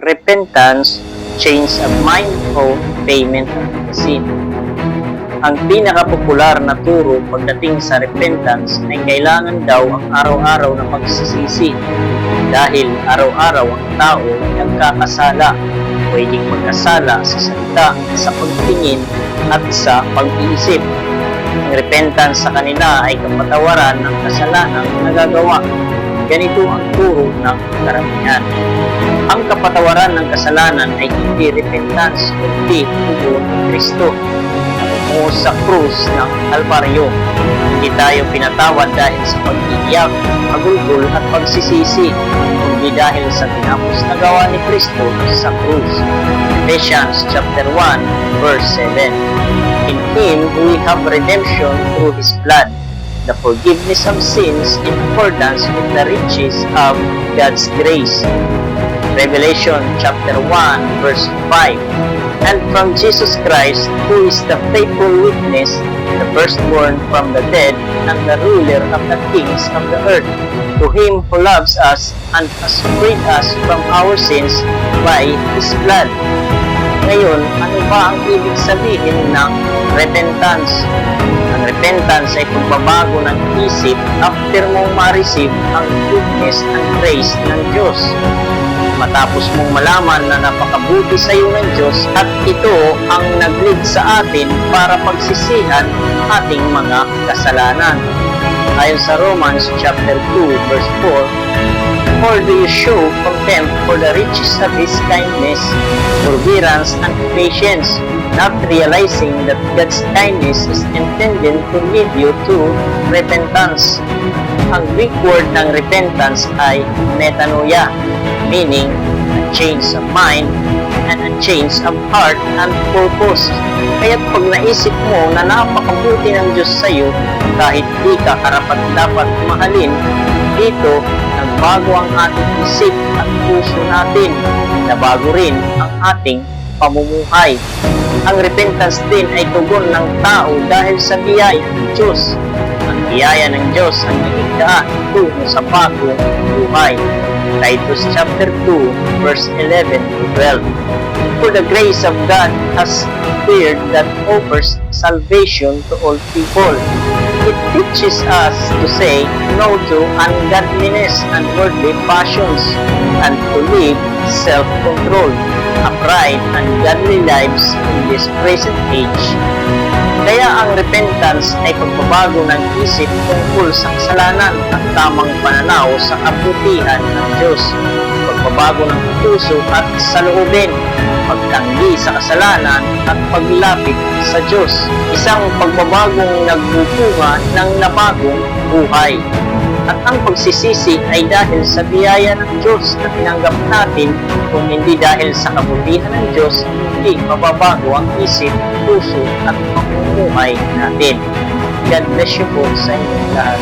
repentance, change of mind o payment of sin. Ang pinakapopular na turo pagdating sa repentance ay kailangan daw ang araw-araw na pagsisisi dahil araw-araw ang tao ay nagkakasala, pwedeng magkasala sa salita, sa pagtingin at sa pag-iisip. Ang repentance sa kanila ay kapatawaran ng kasalanang nagagawa. Ganito ang turo ng karamihan. Ang kapatawaran ng kasalanan ay hindi repentance, kundi tugon ng Kristo o sa krus ng Kalbaryo. Hindi tayo pinatawad dahil sa pag-iiyak, pagulgol at pagsisisi, kundi dahil sa tinapos na gawa ni Kristo sa krus. Ephesians chapter 1 verse 7. In Him we have redemption through His blood, the forgiveness of sins in accordance with the riches of God's grace. Revelation chapter 1 verse 5. And from Jesus Christ, who is the faithful witness, the firstborn from the dead, and the ruler of the kings of the earth, to Him who loves us and has freed us from our sins by His blood. Ngayon, ano ba ang ibig sabihin ng repentance? Ang repentance ay pagbabago ng isip after mong ma-receive ang goodness and grace ng Diyos. Matapos mong malaman na napakabuti sa iyo ng Diyos at ito ang nag-lead sa atin para pagsisihan ating mga kasalanan. Ayon sa Romans chapter 2 verse 4, or do you show contempt for the riches of His kindness, forbearance, and patience, not realizing that God's kindness is intended to lead you to repentance? Ang Greek word ng repentance ay metanoia, meaning a change of mind and a change of heart and purpose. Kaya't pag naisip mo na napakabuti ng Diyos sa iyo, kahit di ka karapat-dapat mahalin, dito nagbago ang ating isip at puso natin, nabago rin ang ating pamumuhay. Ang repentance din ay tugon ng tao dahil sa biyaya ng Diyos. Ang biyaya ng Diyos ang niligtaan tungo sa bagong buhay. Titus chapter 2 verse 11 to 12. For the grace of God has appeared that offers salvation to all people. It teaches us to say no to ungodliness and worldly passions, and to live self-controlled, upright, and godly lives in this present age. Kaya ang repentance ay pagbabago ng isip tungkol sa kasalanan at tamang pananaw sa kabutihan ng Diyos, pagbabago ng puso at saloobin, pagtanggi sa kasalanan at paglapit sa Diyos, isang pagbabagong nagbubunga ng nabagong buhay. At ang pagsisisi ay dahil sa biyaya ng Diyos na tinanggap natin, kung hindi dahil sa kabutihan ng Diyos, hindi mababago ang isip, puso at pamumuhay natin. God bless you po sa inyong lahat.